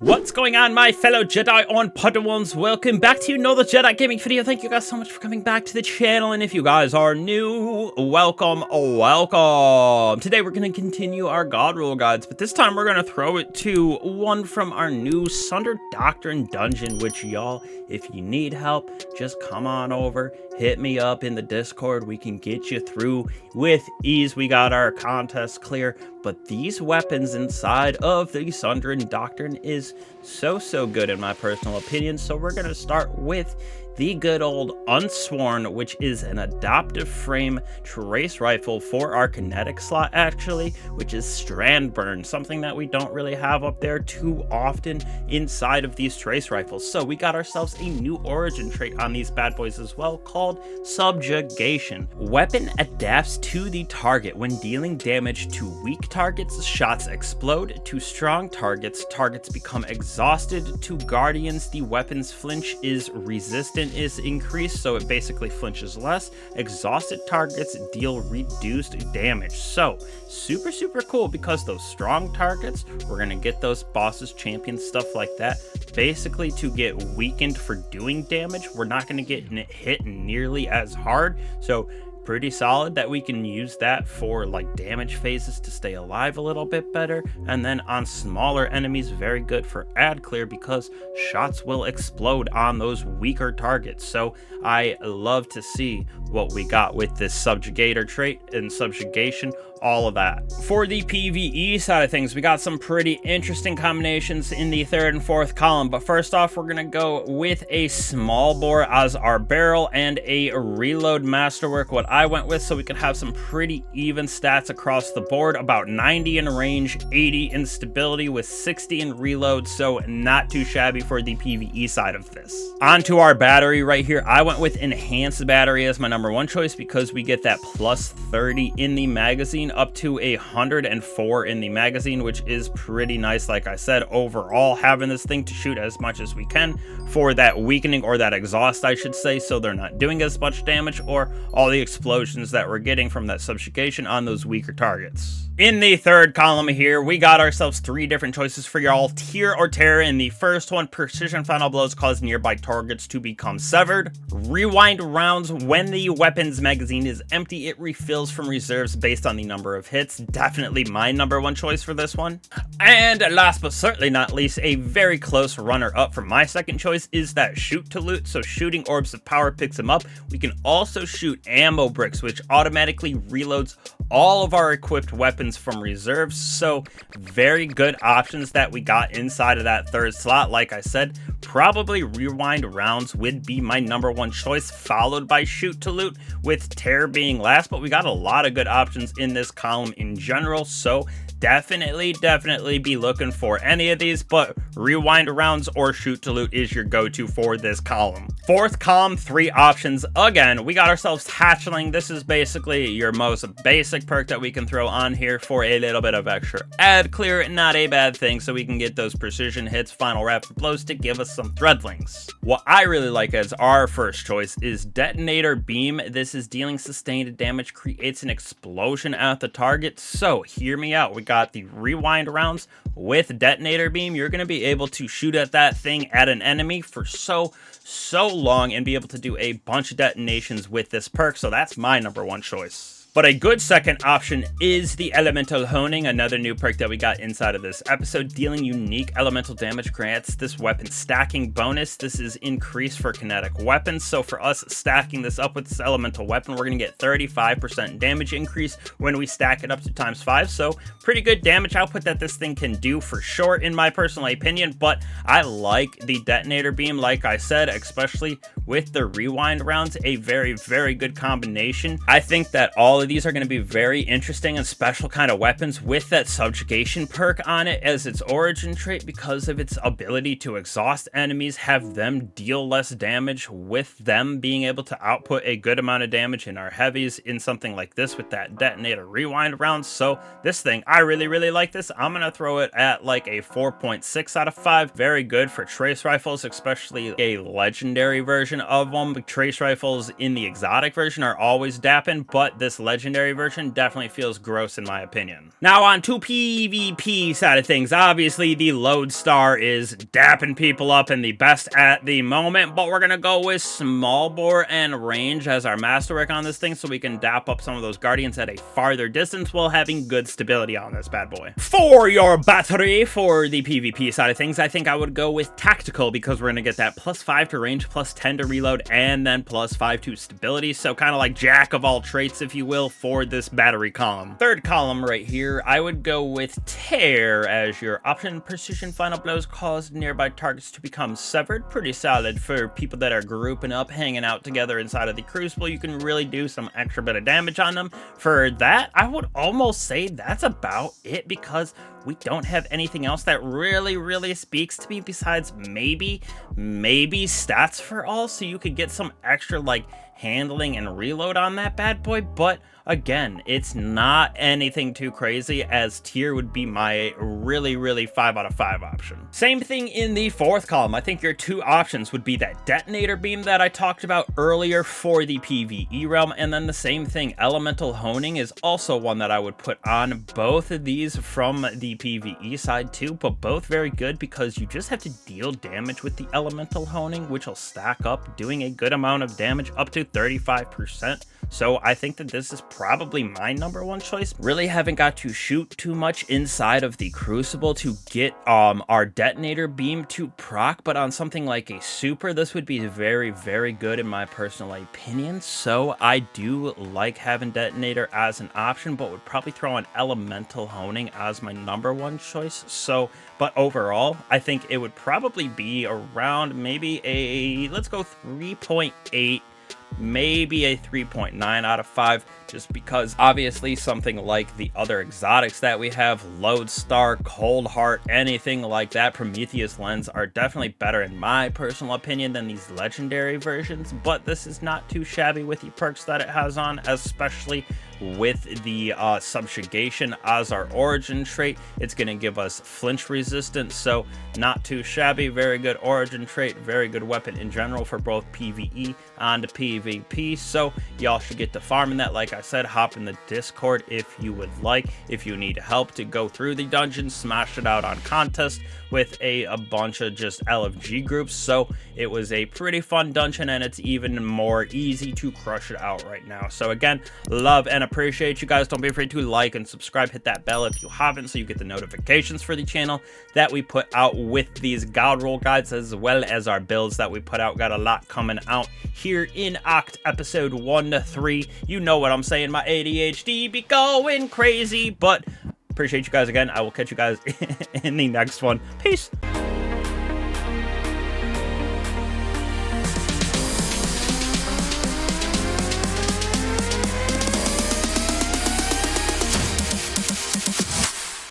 What's going on, my fellow Jedi and Padawans? Welcome back to another Jedi gaming video. Thank you guys so much for coming back to the channel, and if you guys are new, welcome. Today we're going to continue our God Rule guides, but this time we're going to throw it to one from our new Sundered Doctrine Dungeon, which y'all, if you need help, just come on over, hit me up in the Discord. We can get you through with ease. We got our contest clear, but these weapons inside of the Sundered Doctrine is so good in my personal opinion. So we're going to start with the good old Unsworn, which is an adaptive frame trace rifle for our kinetic slot, actually, which is strand burn, something that we don't really have up there too often inside of these trace rifles. So we got ourselves a new origin trait on these bad boys as well, called Subjugation. Weapon adapts to the target. When dealing damage to weak targets, shots explode. To strong targets, targets become exhausted. To guardians, the weapon's flinch is resistant is increased, so it basically flinches less. Exhausted targets deal reduced damage. So super cool, because those strong targets, we're gonna get those bosses, champions, stuff like that, basically to get weakened for doing damage. We're not gonna get hit nearly as hard, so pretty solid that we can use that for like damage phases to stay alive a little bit better. And then on smaller enemies, very good for ad clear, because shots will explode on those weaker targets. So I love to see what we got with this subjugator trait and subjugation, all of that. For the PvE side of things, we got some pretty interesting combinations in the third and fourth column, but first off, we're gonna go with a small bore as our barrel and a reload masterwork, what I went with, so we could have some pretty even stats across the board. About 90 in range, 80 in stability with 60 in reload, so not too shabby for the PvE side of this. Onto our battery right here, I went with enhanced battery as my number one choice, because we get that plus 30 in the magazine, up to 104 in the magazine, which is pretty nice. Like I said, overall, having this thing to shoot as much as we can for that weakening, or that exhaust I should say, so they're not doing as much damage, or all the explosions that we're getting from that subjugation on those weaker targets. In the third column here, we got ourselves three different choices for y'all: Tear or Terror. In the first one, precision final blows cause nearby targets to become severed. Rewind rounds. When the weapon's magazine is empty, it refills from reserves based on the number of hits. Definitely my number one choice for this one. And last but certainly not least, a very close runner up for my second choice is that Shoot to Loot. So shooting orbs of power picks them up. We can also shoot ammo bricks, which automatically reloads all of our equipped weapons from reserves. So very good options that we got inside of that third slot. Like I said, probably rewind rounds would be my number one choice, followed by Shoot to Loot, with Terror being last, but we got a lot of good options in this column in general, so definitely be looking for any of these, but rewind rounds or Shoot to Loot is your go-to for this column. Fourth column, three options. Again, we got ourselves Hatchling. This is basically your most basic perk that we can throw on here for a little bit of extra ad clear. Not a bad thing, so we can get those precision hits, final rapid blows to give us some threadlings. What I really like as our first choice is Detonator Beam. This is dealing sustained damage, creates an explosion at the target. So hear me out. We got the rewind rounds with Detonator Beam. You're going to be able to shoot at that thing, at an enemy, for so long, and be able to do a bunch of detonations with this perk. So that's my number one choice. But a good second option is the Elemental Honing, another new perk that we got inside of this episode. Dealing unique elemental damage grants this weapon stacking bonus. This is increased for kinetic weapons. So for us stacking this up with this elemental weapon, we're going to get 35% damage increase when we stack it up to ×5. So pretty good damage output that this thing can do for sure, in my personal opinion. But I like the Detonator Beam, like I said, especially with the rewind rounds, a very good combination. I think that all of these are going to be very interesting and special kind of weapons with that subjugation perk on it as its origin trait, because of its ability to exhaust enemies, have them deal less damage, with them being able to output a good amount of damage in our heavies in something like this with that detonator rewind rounds. So this thing, I really like this. I'm going to throw it at like a 4.6 out of 5. Very good for trace rifles, especially a legendary version of them. Trace rifles in the exotic version are always dapping, but this legendary version definitely feels gross in my opinion. Now on to PvP side of things. Obviously the Lodestar is dapping people up and the best at the moment, but we're gonna go with small bore and range as our masterwork on this thing so we can dap up some of those guardians at a farther distance while having good stability on this bad boy. For your battery, for the PvP side of things, I think I would go with tactical because we're gonna get that +5 to range, +10 to reload, and then +5 to stability. So kind of like jack of all traits, if you will, for this battery column. Third column right here, I would go with tear as your option. Precision final blows cause nearby targets to become severed. Pretty solid for people that are grouping up, hanging out together inside of the crucible. You can really do some extra bit of damage on them. For that, I would almost say that's about it because we don't have anything else that really speaks to me besides maybe stats for all, so you could get some extra like handling and reload on that bad boy. But again, it's not anything too crazy, as tier would be my really 5 out of 5 option. Same thing in the fourth column. I think your two options would be that detonator beam that I talked about earlier for the PvE realm, and then the same thing, elemental honing is also one that I would put on. Both of these from the PvE side too, but both very good because you just have to deal damage with the elemental honing, which will stack up, doing a good amount of damage, up to 35%. So I think that this is probably my #1 choice. Really haven't got to shoot too much inside of the crucible to get our detonator beam to proc, but on something like a super, this would be very good in my personal opinion. So I do like having detonator as an option, but would probably throw an elemental honing as my #1 choice. So, but overall, I think it would probably be around maybe a, let's go 3.8, maybe a 3.9 out of 5, just because obviously something like the other exotics that we have, Lodestar, Cold Heart, anything like that, Prometheus Lens, are definitely better in my personal opinion than these legendary versions. But this is not too shabby with the perks that it has on, especially with the Subjugation as our origin trait. It's going to give us flinch resistance, so not too shabby. Very good origin trait, very good weapon in general for both PvE and PvP. So y'all should get to farming that. Like I said, hop in the Discord if you would like. If you need help to go through the dungeon, smash it out on contest with a bunch of just LFG groups. So it was a pretty fun dungeon, and it's even more easy to crush it out right now. So again, love and appreciate you guys. Don't be afraid to like and subscribe, hit that bell if you haven't, so you get the notifications for the channel that we put out with these god roll guides, as well as our builds that we put out. Got a lot coming out here in Oct episode 1 to 3. You know what I'm saying, my ADHD be going crazy, but appreciate you guys again. I will catch you guys in the next one. Peace.